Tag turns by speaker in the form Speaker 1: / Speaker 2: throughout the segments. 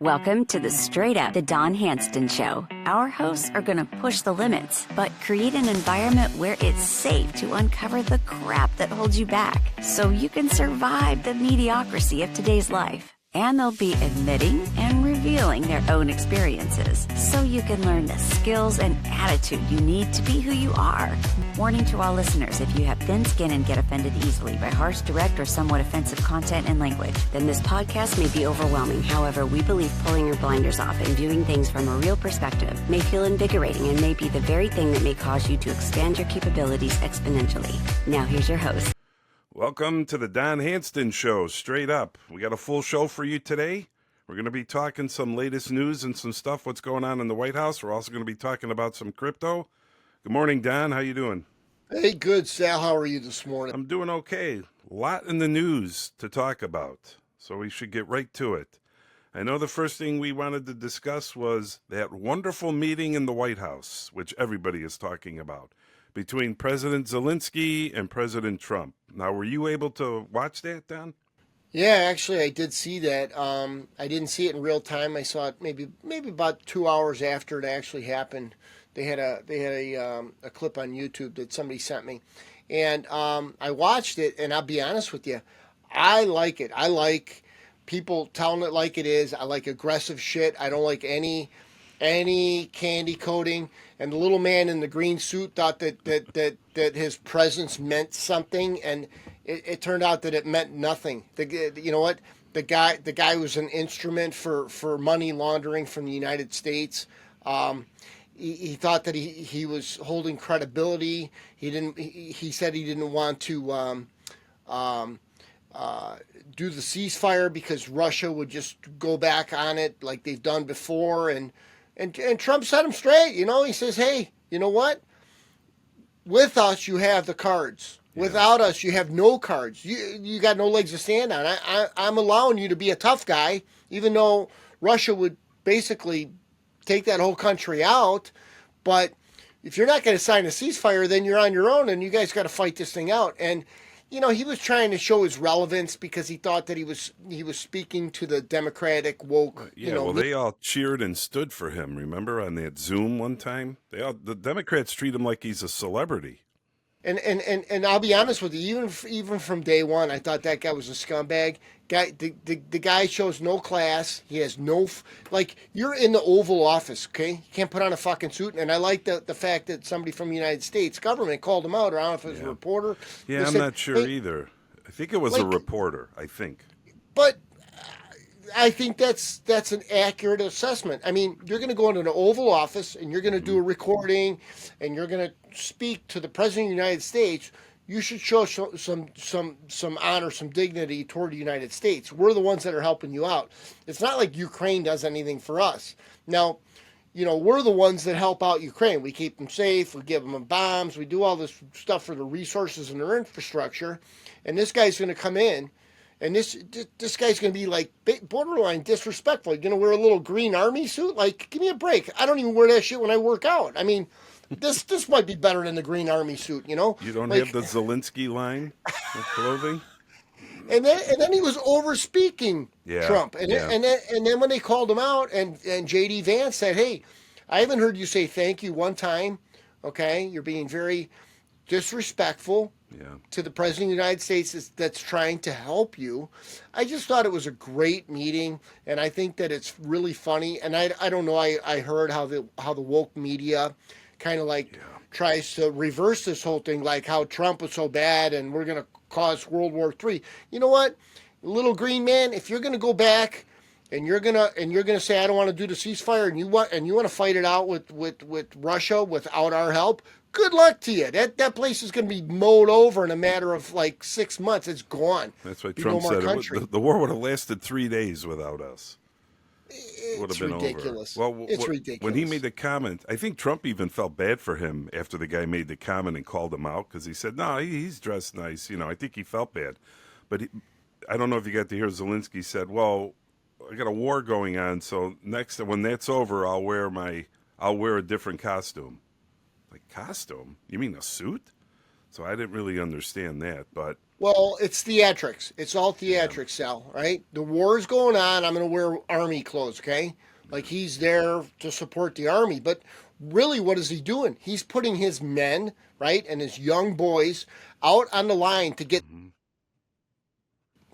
Speaker 1: Welcome to the Straight Up the Don Hanston Show. Our hosts are going to push the limits, but create an environment where it's safe to uncover the crap that holds you back so you can survive the mediocrity of today's life. And they'll be admitting and revealing their own experiences so you can learn the skills and attitude you need to be who you are. Warning to all listeners, if you have thin skin and get offended easily by harsh, direct, or somewhat offensive content and language, then this podcast may be overwhelming. However, we believe pulling your blinders off and viewing things from a real perspective may feel invigorating and may be the very thing that may cause you to expand your capabilities exponentially. Now here's your host.
Speaker 2: Welcome to the Don Hanston Show, Straight Up. We got a full show for you today. We're going to be talking some latest news and some stuff, what's going on in the White House. We're also going to be talking about some crypto. Good morning, Don. How you doing?
Speaker 3: Hey, good, Sal. How are you this morning?
Speaker 2: I'm doing okay. A lot in the news to talk about, so we should get right to it. I know the first thing we wanted to discuss was that wonderful meeting in the White House, which everybody is talking about, between President Zelensky and President Trump. Now, were you able to watch that, Don?
Speaker 3: Yeah, actually, I did see that. I didn't see it in real time. I saw it maybe about 2 hours after it actually happened. They had a clip on YouTube that somebody sent me, and I watched it. And I'll be honest with you, I like it. I like people telling it like it is. I like aggressive shit. I don't like any candy coating. And the little man in the green suit thought that his presence meant something, and it turned out that it meant nothing. You know what? The guy was an instrument for money laundering from the United States. He thought that he was holding credibility. He said he didn't want to do the ceasefire because Russia would just go back on it like they've done before, and Trump set him straight. You know, he says, hey, you know what? With us, you have the cards. Yeah. Without us, you have no cards. You got no legs to stand on. I'm allowing you to be a tough guy, even though Russia would basically take that whole country out. But if you're not going to sign a ceasefire, then you're on your own, and you guys got to fight this thing out. And you know, he was trying to show his relevance because he thought that he was speaking to the Democratic woke.
Speaker 2: Yeah, well, they all cheered and stood for him. Remember on that Zoom one time, the Democrats treat him like he's a celebrity.
Speaker 3: And I'll be honest with you, even from day one, I thought that guy was a scumbag. The guy shows no class. He has no you're in the Oval Office, okay? You can't put on a fucking suit. And I like the fact that somebody from the United States government called him out. I don't know if it was a reporter.
Speaker 2: Yeah, I'm not sure either. I think it was a reporter. I think.
Speaker 3: But I think that's an accurate assessment. I mean, you're going to go into the Oval Office and you're going to do a recording and you're going to speak to the President of the United States. You should show some honor, some dignity toward the United States. We're the ones that are helping you out. It's not like Ukraine does anything for us. Now, you know, we're the ones that help out Ukraine. We keep them safe. We give them bombs. We do all this stuff for the resources and their infrastructure. And this guy's going to come in. And this guy's going to be like borderline disrespectful. You're going to wear a little green army suit? Like, give me a break. I don't even wear that shit when I work out. I mean, this might be better than the green army suit, you know?
Speaker 2: You don't have the Zelensky line of clothing?
Speaker 3: And then he was over-speaking Trump. And then when they called him out and J.D. Vance said, hey, I haven't heard you say thank you one time, okay? You're being very disrespectful to the President of the United States that's trying to help you. I just thought it was a great meeting, and I think that it's really funny. And I don't know, I heard how the woke media kind of tries to reverse this whole thing, like how Trump was so bad and we're going to cause World War III. You know what, little green man, if you're going to go back and you're gonna say I don't want to do the ceasefire and you want to fight it out with Russia without our help, good luck to you. That place is going to be mowed over in a matter of 6 months. It's gone.
Speaker 2: That's why Trump said the war would have lasted 3 days without us.
Speaker 3: It's ridiculous.
Speaker 2: Over. Well,
Speaker 3: it's ridiculous.
Speaker 2: When he made the comment, I think Trump even felt bad for him after the guy made the comment and called him out because he said, no, he's dressed nice. You know, I think he felt bad. But I don't know if you got to hear Zelensky said, well, I got a war going on, so when that's over, I'll wear a different costume. Like, costume? You mean a suit? So I didn't really understand that, but
Speaker 3: Well, it's theatrics. It's all theatrics, Sal, right? The war is going on. I'm going to wear army clothes, okay? Like he's there to support the army. But really, what is he doing? He's putting his men, right, and his young boys out on the line to get,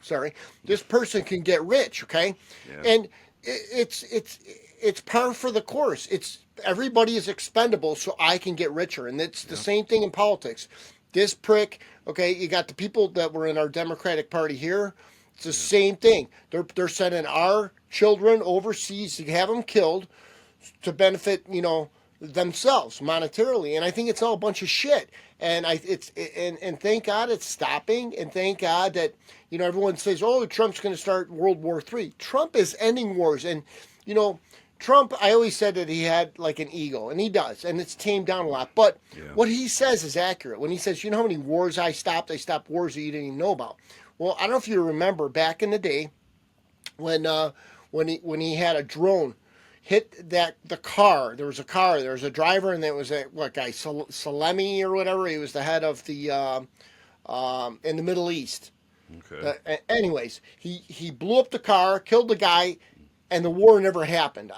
Speaker 3: sorry, this person can get rich, okay?
Speaker 2: Yeah.
Speaker 3: And it's par for the course. It's everybody is expendable so I can get richer. And it's the same thing in politics. This prick, okay, you got the people that were in our Democratic Party here. It's the same thing. They're sending our children overseas to have them killed to benefit, themselves monetarily. And I think it's all a bunch of shit. And and thank God it's stopping. And thank God that everyone says, "Oh, Trump's going to start World War III." Trump is ending wars, and Trump, I always said that he had like an ego, and he does, and it's tamed down a lot. But what he says is accurate. When he says, "You know how many wars I stopped? I stopped wars that you didn't even know about." Well, I don't know if you remember back in the day when he had a drone hit the car. There was a driver, and there was Salemi or whatever. He was the head of the in the Middle East.
Speaker 2: Okay.
Speaker 3: Anyways, he blew up the car, killed the guy. And the war never happened.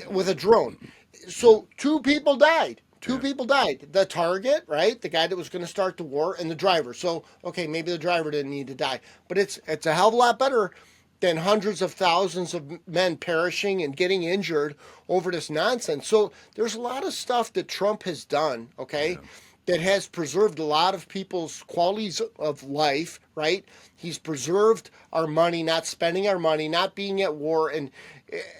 Speaker 3: With a drone. So two people died. Two people died. The target, right? The guy that was going to start the war, and the driver. So, okay, maybe the driver didn't need to die. But it's a hell of a lot better than hundreds of thousands of men perishing and getting injured over this nonsense. So there's a lot of stuff that Trump has done, okay, that has preserved a lot of people's qualities of life, right? He's preserved our money, not spending our money, not being at war. And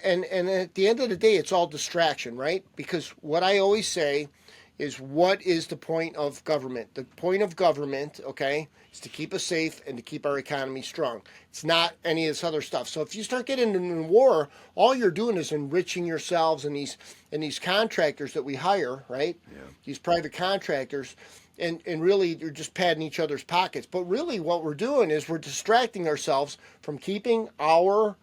Speaker 3: at the end of the day, it's all distraction, right? Because what I always say is, what is the point of government? The point of government, okay, is to keep us safe and to keep our economy strong. It's not any of this other stuff. So if you start getting into war, all you're doing is enriching yourselves and these contractors that we hire, right? Yeah. These private contractors, and really you're just padding each other's pockets. But really what we're doing is we're distracting ourselves from keeping our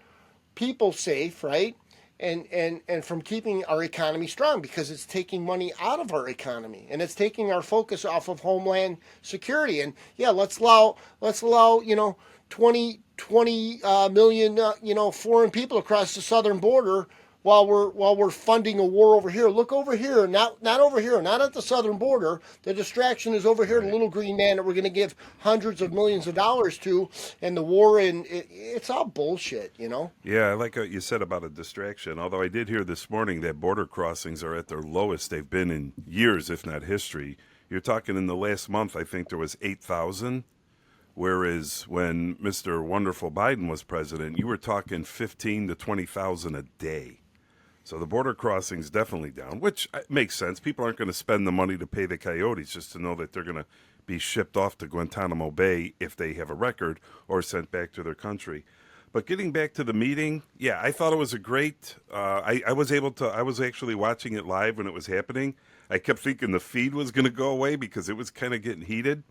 Speaker 3: people safe, right? And from keeping our economy strong, because it's taking money out of our economy and it's taking our focus off of homeland security. And let's allow 20 million foreign people across the southern border while we're funding a war over here. Look over here, not over here, not at the southern border. The distraction is over here, the little green man that we're going to give hundreds of millions of dollars to, and the war, and it's all bullshit,
Speaker 2: Yeah, I like what you said about a distraction. Although I did hear this morning that border crossings are at their lowest they've been in years, if not history. You're talking in the last month, I think there was 8,000. Whereas when Mr. Wonderful Biden was president, you were talking 15 to 20,000 a day. So the border crossing's definitely down, which makes sense. People aren't going to spend the money to pay the coyotes just to know that they're going to be shipped off to Guantanamo Bay if they have a record, or sent back to their country. But getting back to the meeting, I thought it was a great. I was actually watching it live when it was happening. I kept thinking the feed was going to go away because it was kind of getting heated.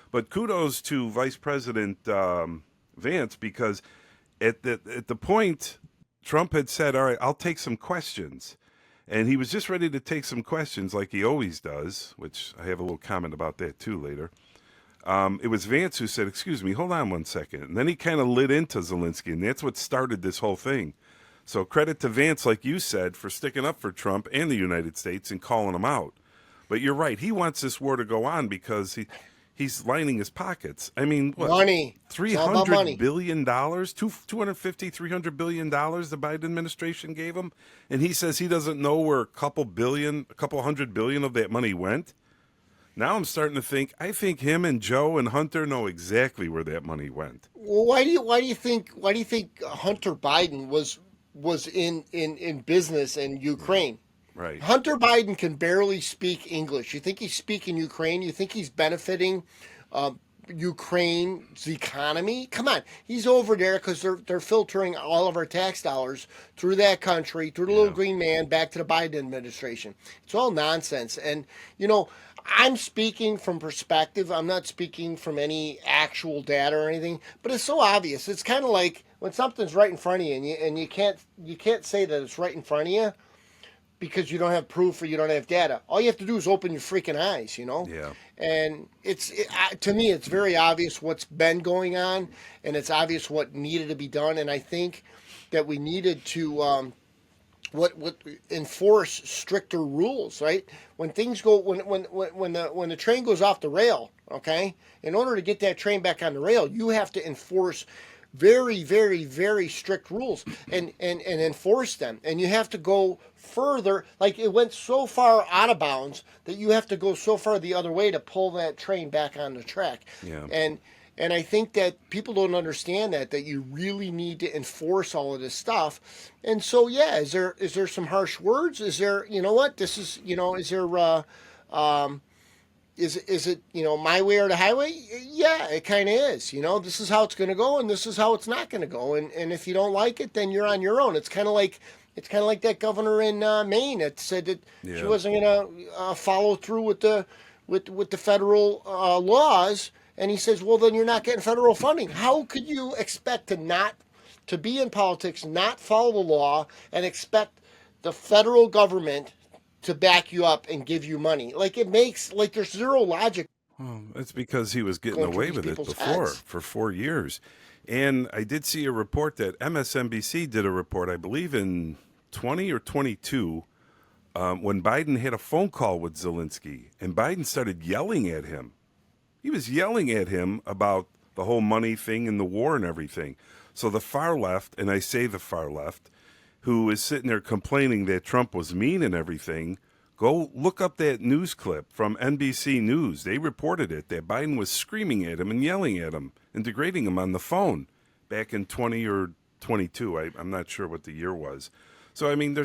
Speaker 2: But kudos to Vice President Vance, because at the point, Trump had said, "All right, I'll take some questions." And he was just ready to take some questions like he always does, which I have a little comment about that too later. It was Vance who said, "Excuse me, hold on one second." And then he kind of lit into Zelensky, and that's what started this whole thing. So credit to Vance, like you said, for sticking up for Trump and the United States and calling him out. But you're right. He wants this war to go on because he's lining his pockets. I mean, what?
Speaker 3: Money.
Speaker 2: $300 billion, $300 billion the Biden administration gave him. And he says he doesn't know where a couple hundred billion of that money went. Now I'm starting to think, I think him and Joe and Hunter know exactly where that money went.
Speaker 3: Well, why do you think Hunter Biden was in business in Ukraine?
Speaker 2: Right.
Speaker 3: Hunter Biden can barely speak English. You think he's speaking Ukraine? You think he's benefiting Ukraine's economy? Come on, he's over there because they're filtering all of our tax dollars through that country, through the little green man, back to the Biden administration. It's all nonsense. And I'm speaking from perspective. I'm not speaking from any actual data or anything. But it's so obvious. It's kind of like when something's right in front of you, and you can't say that it's right in front of you. because you don't have proof or you don't have data. All you have to do is open your freaking eyes,
Speaker 2: Yeah.
Speaker 3: And to me, it's very obvious what's been going on, and it's obvious what needed to be done. And I think that we needed to what enforce stricter rules, right? When things go when the train goes off the rail, okay? In order to get that train back on the rail, you have to enforce very, very, very strict rules and enforce them. And you have to go further. Like, it went so far out of bounds that you have to go so far the other way to pull that train back on the track.
Speaker 2: Yeah.
Speaker 3: And I think that people don't understand that you really need to enforce all of this stuff. And so, yeah, is there some harsh words? Is there, this is, is there, is it, my way or the highway? Yeah, it kind of is. This is how it's going to go, and this is how it's not going to go. And if you don't like it, then you're on your own. It's kind of like that governor in Maine that said that she wasn't going to follow through with the federal laws. And he says, well, then you're not getting federal funding. How could you expect to be in politics, not follow the law, and expect the federal government to back you up and give you money? Like, it makes, there's zero logic.
Speaker 2: Well, that's because he was getting away with it before for 4 years. And I did see a report that MSNBC did a report, I believe in 20 or 22, when Biden had a phone call with Zelensky, and Biden started yelling at him. He was yelling at him about the whole money thing and the war and everything. So the far left, and I say the far left, who is sitting there complaining that Trump was mean and everything, go look up that news clip from NBC News. They reported it, that Biden was screaming at him and yelling at him and degrading him on the phone back in 20 or 22. I'm not sure what the year was. So, I mean,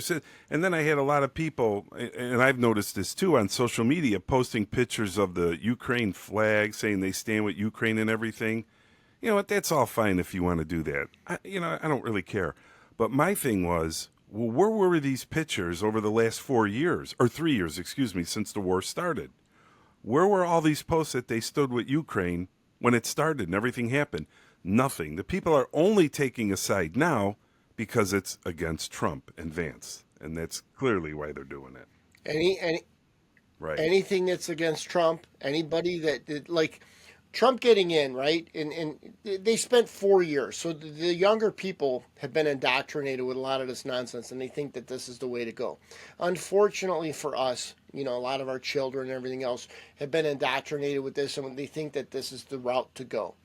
Speaker 2: and then I had a lot of people, and I've noticed this too, on social media, posting pictures of the Ukraine flag, saying they stand with Ukraine and everything. You know what? That's all fine if you want to do that. I don't really care. But my thing was, well, where were these pictures over the last 4 years, or 3 years, excuse me, since the war started? Where were all these posts that they stood with Ukraine when it started and everything happened? Nothing. The people are only taking a side now because it's against Trump and Vance, and that's clearly why they're doing it. Right.
Speaker 3: Anything that's against Trump, anybody that like Trump getting in, right? And they spent 4 years, so the younger people have been indoctrinated with a lot of this nonsense, and they think that this is the way to go. Unfortunately for us, a lot of our children and everything else have been indoctrinated with this, and they think that this is the route to go.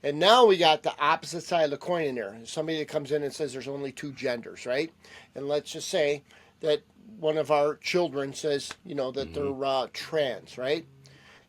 Speaker 3: And now we got the opposite side of the coin in there. Somebody that comes in and says there's only two genders, right? And let's just say that one of our children says, that they're trans, right?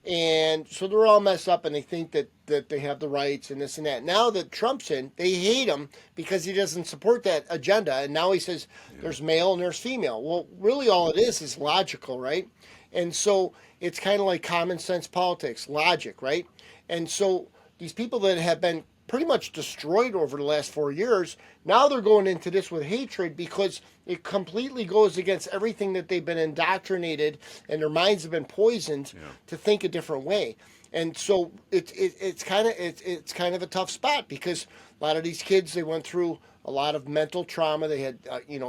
Speaker 3: And so they're all messed up, and they think that they have the rights and this and that. Now that Trump's in, they hate him because he doesn't support that agenda. And now he says there's male and there's female. Well, really all it is logical, right? And so it's kind of like common sense politics, logic, right? And so these people that have been pretty much destroyed over the last 4 years, now they're going into this with hatred because it completely goes against everything that they've been indoctrinated, and their minds have been poisoned to think a different way. And so it's kind of a tough spot because a lot of these kids, they went through a lot of mental trauma. They had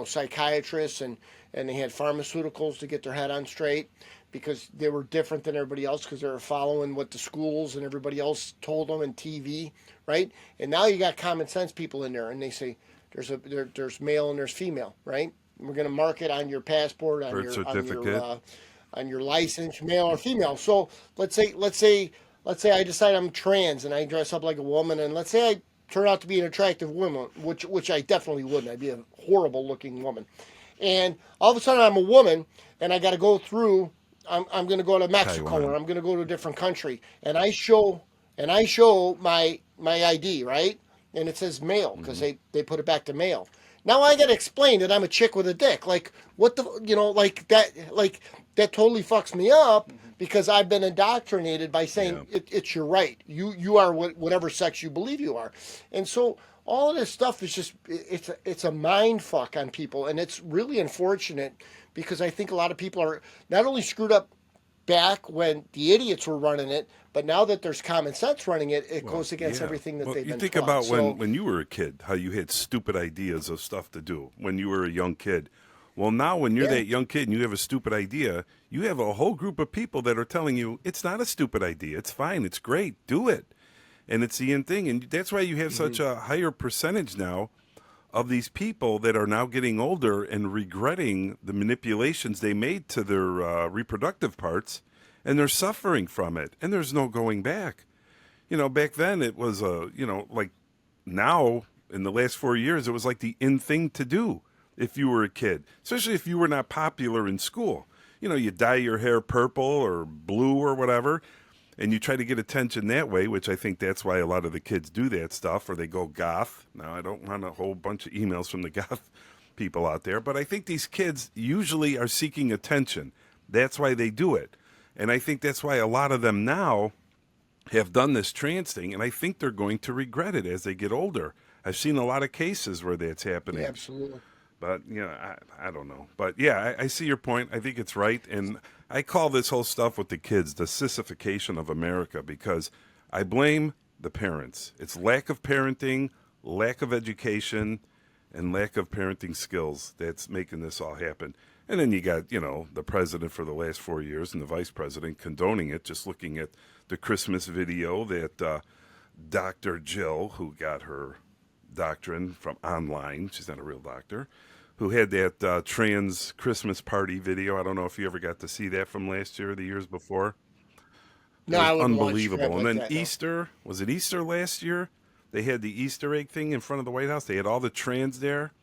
Speaker 3: psychiatrists and they had pharmaceuticals to get their head on straight, because they were different than everybody else because they were following what the schools and everybody else told them in TV, right? And now you got common sense people in there, and they say there's male and there's female, right? And we're going to mark it on your passport, on
Speaker 2: birth certificate,
Speaker 3: on your license, male or female. So let's say I decide I'm trans and I dress up like a woman, and let's say I turn out to be an attractive woman, which I definitely wouldn't. I'd be a horrible looking woman, and all of a sudden I'm a woman and I got to go through. I'm going to go to Mexico, Taiwan, or I'm going to go to a different country, and I show my ID, right? And it says male because they put it back to male. Now I got to explain that I'm a chick with a dick. Like, what the, that totally fucks me up because I've been indoctrinated by saying it's your right. You are whatever sex you believe you are. And so all of this stuff is just, it's a mind fuck on people, and it's really unfortunate because I think a lot of people are not only screwed up back when the idiots were running it, but now that there's common sense running it, it goes against everything that they've been taught.
Speaker 2: You think about when you were a kid, how you had stupid ideas of stuff to do when you were a young kid. Well, now when you're that young kid and you have a stupid idea, you have a whole group of people that are telling you it's not a stupid idea. It's fine. It's great. Do it. And it's the end thing. And that's why you have such a higher percentage now of these people that are now getting older and regretting the manipulations they made to their reproductive parts, and they're suffering from it. And there's no going back. Back then it was, like now in the last 4 years, it was like the in thing to do if you were a kid, especially if you were not popular in school. You dye your hair purple or blue or whatever, and you try to get attention that way, which I think that's why a lot of the kids do that stuff, or they go goth. Now, I don't want a whole bunch of emails from the goth people out there, but I think these kids usually are seeking attention. That's why they do it. And I think that's why a lot of them now have done this trans thing, and I think they're going to regret it as they get older. I've seen a lot of cases where that's happening.
Speaker 3: Yeah, absolutely.
Speaker 2: But, I don't know. But, yeah, I see your point. I think it's right. And I call this whole stuff with the kids the sissification of America, because I blame the parents. It's lack of parenting, lack of education, and lack of parenting skills that's making this all happen. And then you got, the president for the last 4 years and the vice president condoning it, just looking at the Christmas video that Dr. Jill, who got her doctrine from online, she's not a real doctor, who had that trans Christmas party video. I don't know if you ever got to see that from last year or the years before.
Speaker 3: No, I wouldn't
Speaker 2: unbelievable.
Speaker 3: watch
Speaker 2: And then
Speaker 3: that, no.
Speaker 2: Easter, was it Easter last year? They had the Easter egg thing in front of the White House. They had all the trans there.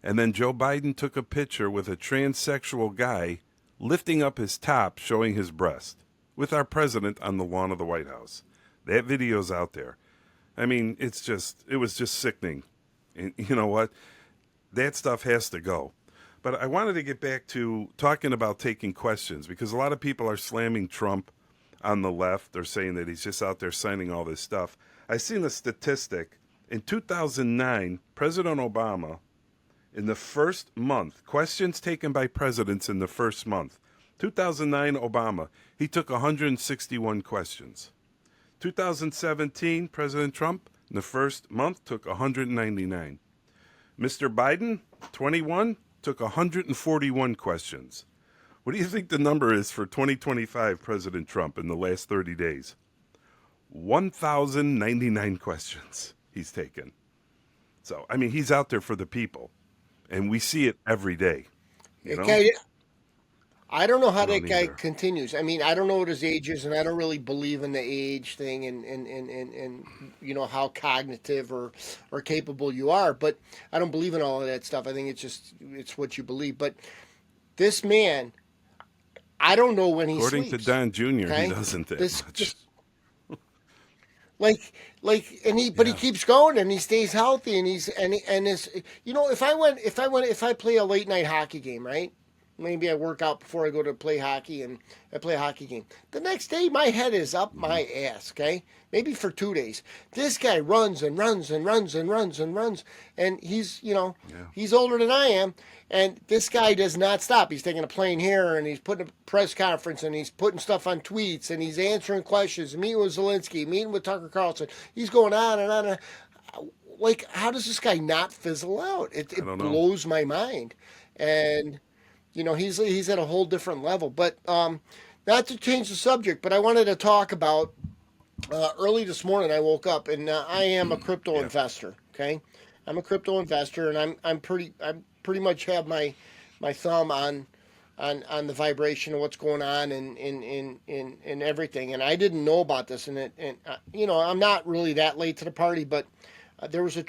Speaker 2: And then Joe Biden took a picture with a transsexual guy lifting up his top, showing his breast, with our president on the lawn of the White House. That video's out there. I mean, it was just sickening. And you know what? That stuff has to go. But I wanted to get back to talking about taking questions, because a lot of people are slamming Trump on the left. They're saying that he's just out there signing all this stuff. I seen a statistic. In 2009, President Obama, in the first month, questions taken by presidents in the first month, 2009 Obama, he took 161 questions. 2017, President Trump, in the first month, took 199. Mr. Biden, 21, took 141 questions. What do you think the number is for 2025 President Trump in the last 30 days? 1,099 questions he's taken. So, I mean, he's out there for the people, and we see it every day.
Speaker 3: Okay, I don't know how that guy
Speaker 2: either.
Speaker 3: continues. I mean, I don't know what his age is, and I don't really believe in the age thing and how cognitive or capable you are. But I don't believe in all of that stuff. I think it's what you believe. But this man, I don't know when he
Speaker 2: According
Speaker 3: sleeps.
Speaker 2: to Don Jr.,
Speaker 3: okay?
Speaker 2: he doesn't that much.
Speaker 3: But he keeps going and he stays healthy and if I play a late night hockey game, right? Maybe I work out before I go to play hockey and I play a hockey game. The next day, my head is up my ass, okay? Maybe for 2 days. This guy runs and runs and runs and runs and runs. And he's older than I am. And this guy does not stop. He's taking a plane here and he's putting a press conference and he's putting stuff on tweets and he's answering questions, meeting with Zelensky, meeting with Tucker Carlson. He's going on and on. Like, how does this guy not fizzle out? It blows my mind. And he's at a whole different level. But not to change the subject, but I wanted to talk about early this morning. I woke up and I am a crypto investor. Okay, I'm a crypto investor, and I'm pretty much have my thumb on the vibration of what's going on in everything. And I didn't know about this, and I'm not really that late to the party, but there was a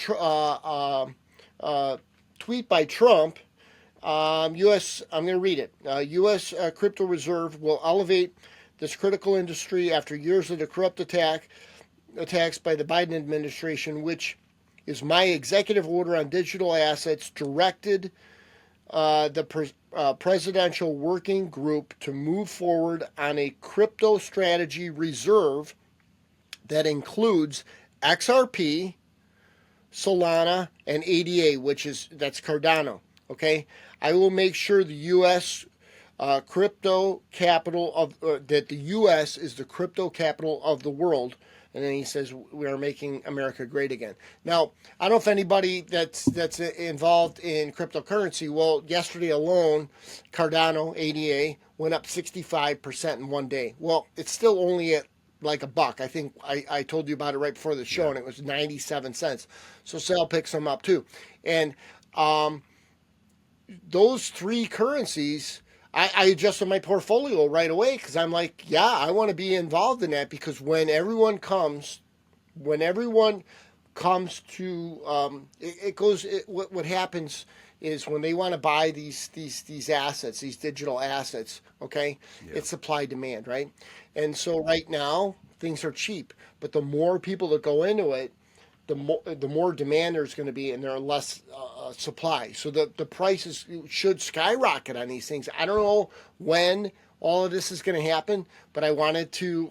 Speaker 3: tweet by Trump. U.S. I'm going to read it. U.S. Crypto Reserve will elevate this critical industry after years of the corrupt attacks by the Biden administration, which is my executive order on digital assets directed the presidential working group to move forward on a crypto strategy reserve that includes XRP, Solana, and ADA, that's Cardano. Okay, I will make sure the U.S. Crypto capital of that the U.S. is the crypto capital of the world and then he says we are making America great again. Now, I don't know if anybody that's involved in cryptocurrency. Well, yesterday alone, Cardano ADA went up 65% in one day. Well, it's still only at like $1. I think I told you about it right before the show, and it was 97 cents. So Sal picks them up too, and those three currencies. I adjusted my portfolio right away because I'm like, yeah, I want to be involved in that, because when everyone comes to what happens is when they want to buy these assets, these digital assets, okay, it's supply demand, right? And so right now things are cheap, but the more people that go into it, the more demand there's going to be, and there are less supply. So the prices should skyrocket on these things. I don't know when all of this is going to happen, but I wanted to,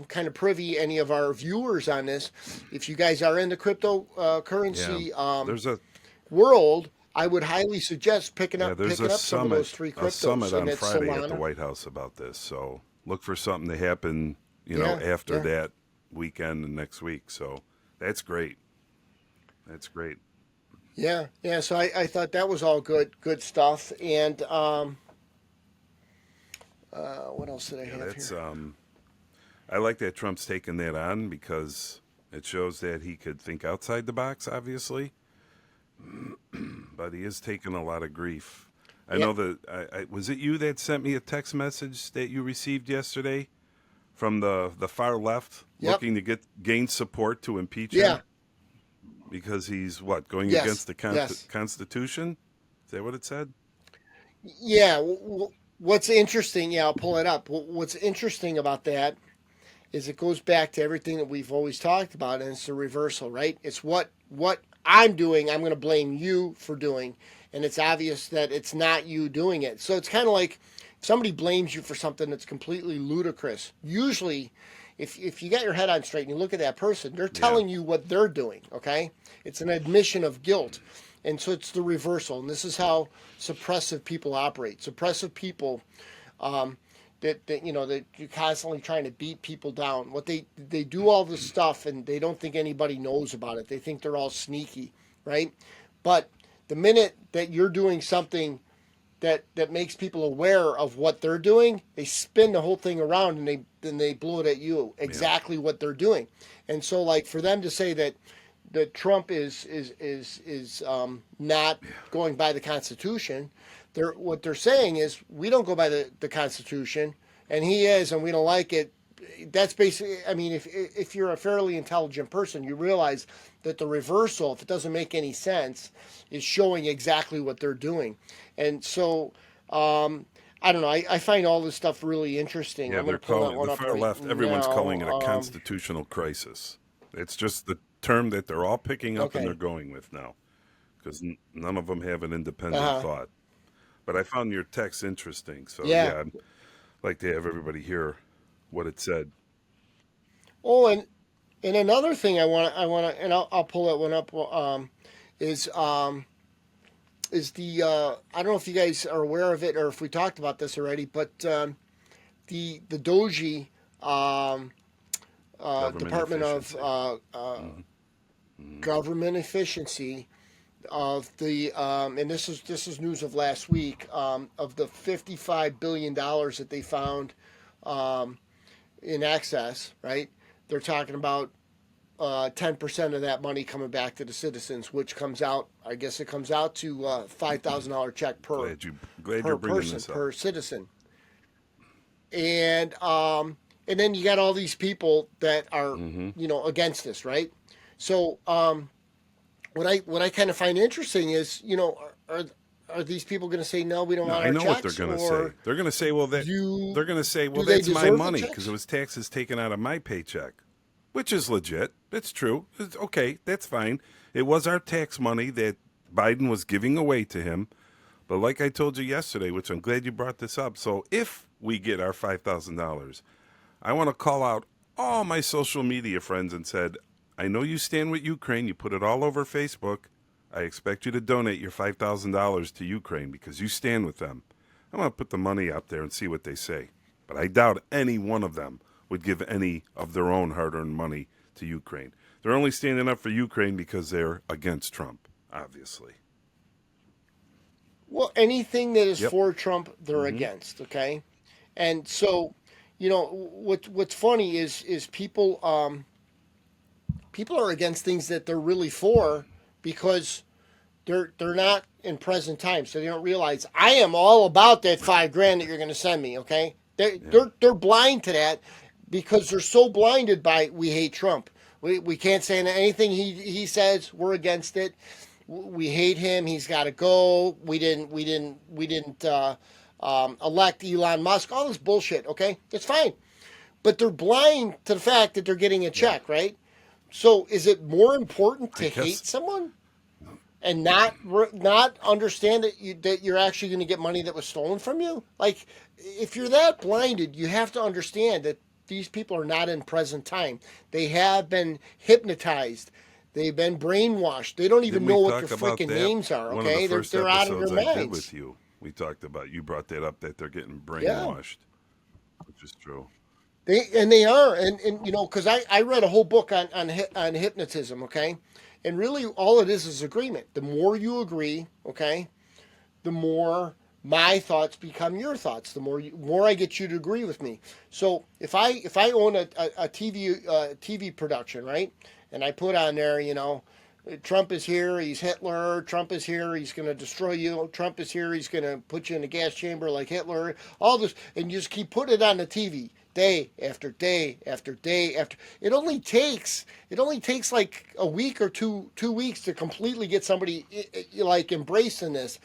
Speaker 3: kind of privy any of our viewers on this. If you guys are in the cryptocurrency world, I would highly suggest picking up some of those three cryptos.
Speaker 2: A summit on Friday
Speaker 3: Solana
Speaker 2: at the White House about this. So look for something to happen, after that weekend and next week. So that's great. That's great.
Speaker 3: Yeah. So I thought that was all good stuff. And what else did I have here?
Speaker 2: I like that Trump's taking that on, because it shows that he could think outside the box, obviously. But he is taking a lot of grief. I know that. Was it you that sent me a text message that you received yesterday from the far left, looking to gain support to impeach him? Because he's going against the Constitution? Is that what it said?
Speaker 3: Yeah. What's interesting? Yeah, I'll pull it up. What's interesting about that is it goes back to everything that we've always talked about, and it's the reversal, right? It's what I'm doing, I'm going to blame you for doing, and it's obvious that it's not you doing it. So it's kind of like if somebody blames you for something that's completely ludicrous. Usually, if you got your head on straight and you look at that person, they're telling you what they're doing, okay? It's an admission of guilt. And so it's the reversal. And this is how suppressive people operate. Suppressive people that you're constantly trying to beat people down. What they do all this stuff, and they don't think anybody knows about it. They think they're all sneaky, right? But the minute that you're doing something that makes people aware of what they're doing, they spin the whole thing around, and they blow it at you exactly what they're doing. And so, like, for them to say that Trump is not going by the Constitution, what they're saying is we don't go by the Constitution, and he is, and we don't like it. That's basically, I mean, if you're a fairly intelligent person, you realize that the reversal, if it doesn't make any sense, is showing exactly what they're doing. And so, I don't know. I find all this stuff really interesting.
Speaker 2: Yeah, they're calling the far left. Everyone's calling it a constitutional crisis. It's just the term that they're all picking up and they're going with now, because none of them have an independent thought. But I found your text interesting, so I'd like to have everybody hear what it said.
Speaker 3: Oh, and another thing I want to, and I'll pull that one up. Is the I don't know if you guys are aware of it or if we talked about this already, but the Doji Department of Government Efficiency of the and this is news of last week, of the $55 billion that they found in excess, right? They're talking about 10% of that money coming back to the citizens, which comes out, I guess it comes out to $5,000 check per person, per citizen. And then you got all these people that are, against this, right? So what I kind of find interesting is, are these people going to say no? We don't want our checks.
Speaker 2: I know what they're going to say. They're going to say, well, they're going to say, well, that's my money because it was taxes taken out of my paycheck, which is legit. It's true. It's okay. That's fine. It was our tax money that Biden was giving away to him. But like I told you yesterday, which I'm glad you brought this up. So if we get our $5,000, I want to call out all my social media friends and said, I know you stand with Ukraine. You put it all over Facebook. I expect you to donate your $5,000 to Ukraine because you stand with them. I want to put the money out there and see what they say. But I doubt any one of them would give any of their own hard-earned money to Ukraine. They're only standing up for Ukraine because they're against Trump, obviously.
Speaker 3: Well, anything that is for Trump, they're against, okay? And so, what's funny is people are against things that they're really for because they're not in present time, so they don't realize I am all about that $5,000 that you're going to send me, okay? They're blind to that because they're so blinded by we hate Trump. We can't say anything he says. We're against it. We hate him. He's got to go. We didn't elect Elon Musk. All this bullshit. Okay, it's fine, but they're blind to the fact that they're getting a check, right? So, is it more important to hate someone and not understand that you're actually going to get money that was stolen from you? Like, if you're that blinded, you have to understand that these people are not in present time. They have been hypnotized. They've been brainwashed. They don't even know what their freaking names are, okay? They're out of their minds. I did
Speaker 2: with you. We talked about, you brought that up, that they're getting brainwashed, which is true.
Speaker 3: They are. And because I read a whole book on hypnotism, okay? And really all it is agreement. The more you agree, okay, the more my thoughts become your thoughts. The more I get you to agree with me. So if I own a TV production, right? And I put on there, Trump is here, he's Hitler. Trump is here, he's going to destroy you. Trump is here, he's going to put you in a gas chamber like Hitler. All this, and you just keep putting it on the TV day after day after day after. It only takes like a week or two weeks to completely get somebody like embracing this.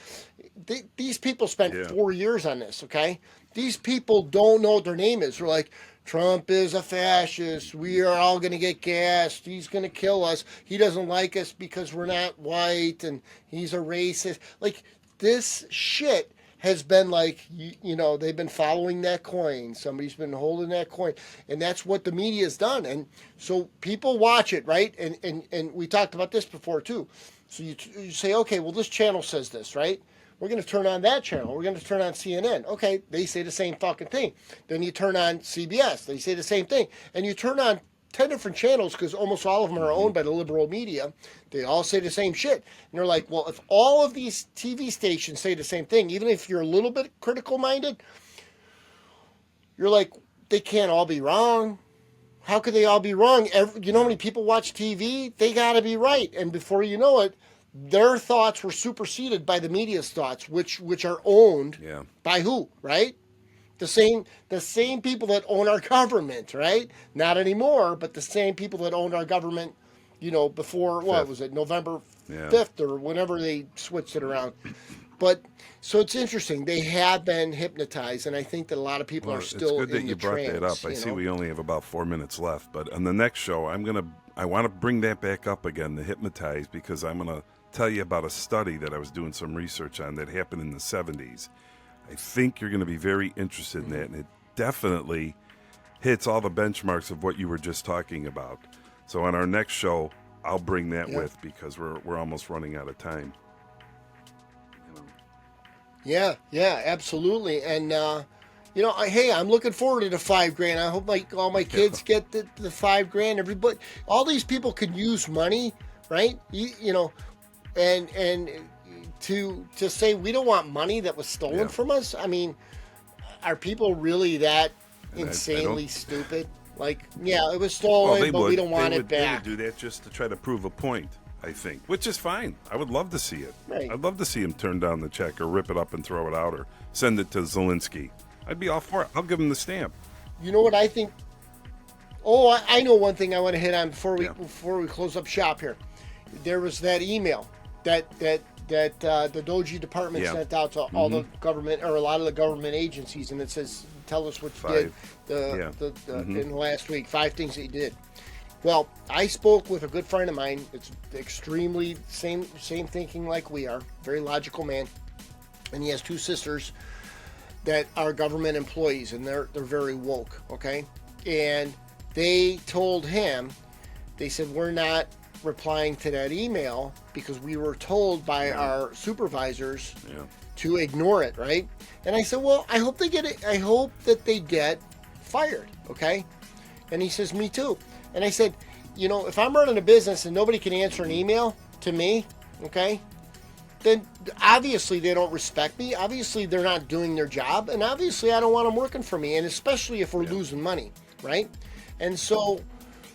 Speaker 3: These people spent 4 years on this. Okay, these people don't know what their name is. They're like, Trump is a fascist. We are all going to get gassed. He's going to kill us. He doesn't like us because we're not white, and he's a racist. Like, this shit has been like, they've been following that coin. Somebody's been holding that coin. And that's what the media has done. And so people watch it, right? And we talked about this before, too. So you say, okay, well, this channel says this, right? We're going to turn on that channel. We're going to turn on CNN. Okay, they say the same fucking thing. Then you turn on CBS. They say the same thing. And you turn on 10 different channels because almost all of them are owned by the liberal media. They all say the same shit. And you're like, well, if all of these TV stations say the same thing, even if you're a little bit critical-minded, you're like, they can't all be wrong. How could they all be wrong? You know how many people watch TV? They got to be right. And before you know it, their thoughts were superseded by the media's thoughts, which are owned by who, right? The same people that own our government, right? Not anymore, but the same people that owned our government, before, what was it, November 5th or whenever they switched it around. But, so it's interesting. They have been hypnotized, and I think that a lot of people are still in the trance. It's good that you brought that up.
Speaker 2: I see we only have about 4 minutes left, but on the next show, I want to bring that back up again, the hypnotize, because I'm going to tell you about a study that I was doing some research on that happened in the 70s. I think you're going to be very interested in that, and it definitely hits all the benchmarks of what you were just talking about. So on our next show, I'll bring that with, because we're almost running out of time.
Speaker 3: Yeah, absolutely. And hey, I'm looking forward to the $5,000. I hope all my kids get the $5,000. Everybody, all these people could use money, right? And to say we don't want money that was stolen from us. I mean, are people really that insanely stupid? Like, it was stolen, but we don't want it back.
Speaker 2: They would do that just to try to prove a point, I think, which is fine. I would love to see it.
Speaker 3: Right.
Speaker 2: I'd love to see him turn down the check or rip it up and throw it out or send it to Zelensky. I'd be all for it. I'll give him the stamp.
Speaker 3: You know what I think? Oh, I know one thing I want to hit on before we close up shop here. There was that email that the Doji department sent out to all the government, or a lot of the government agencies, and it says, tell us what you did in the last week, 5 things that you did. Well, I spoke with a good friend of mine. It's extremely same thinking like we are, very logical man, and he has 2 sisters that are government employees, and they're very woke, okay? And they told him, they said, we're not replying to that email because we were told by our supervisors to ignore it, right? And I said, well, I hope they get it. I hope that they get fired, okay? And he says, me too. And I said, you know, if I'm running a business and nobody can answer an email to me, okay, then obviously they don't respect me. Obviously they're not doing their job. And obviously I don't want them working for me. And especially if we're losing money, right? And so,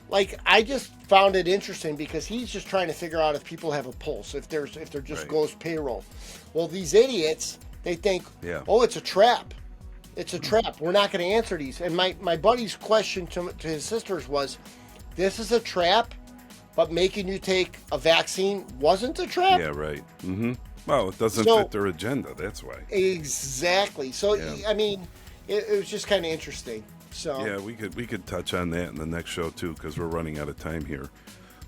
Speaker 3: like, I just found it interesting because he's just trying to figure out if people have a pulse, if there just goes payroll. Well, these idiots, they think, oh, it's a trap. It's a trap. We're not going to answer these. And my buddy's question to his sisters was, this is a trap, but making you take a vaccine wasn't a trap?
Speaker 2: Yeah, right. Mm-hmm. Well, it doesn't fit their agenda. That's why.
Speaker 3: Exactly. So, I mean, it was just kind of interesting. So
Speaker 2: yeah, we could touch on that in the next show, too, because we're running out of time here.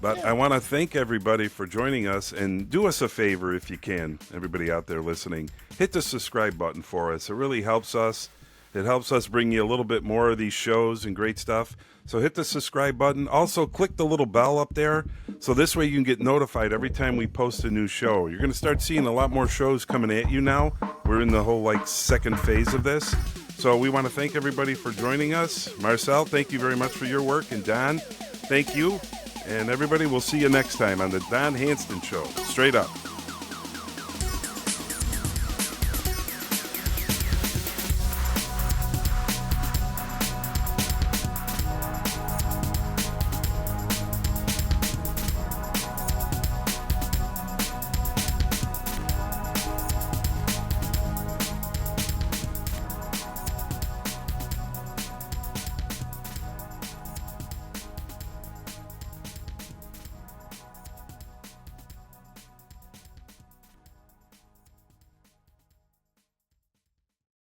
Speaker 2: But I want to thank everybody for joining us, and do us a favor if you can, everybody out there listening. Hit the subscribe button for us. It really helps us. It helps us bring you a little bit more of these shows and great stuff. So hit the subscribe button. Also, click the little bell up there, so this way you can get notified every time we post a new show. You're going to start seeing a lot more shows coming at you now. We're in the whole, second phase of this. So we want to thank everybody for joining us. Marcel, thank you very much for your work. And Don, thank you. And everybody, we'll see you next time on the Don Hanston Show. Straight up.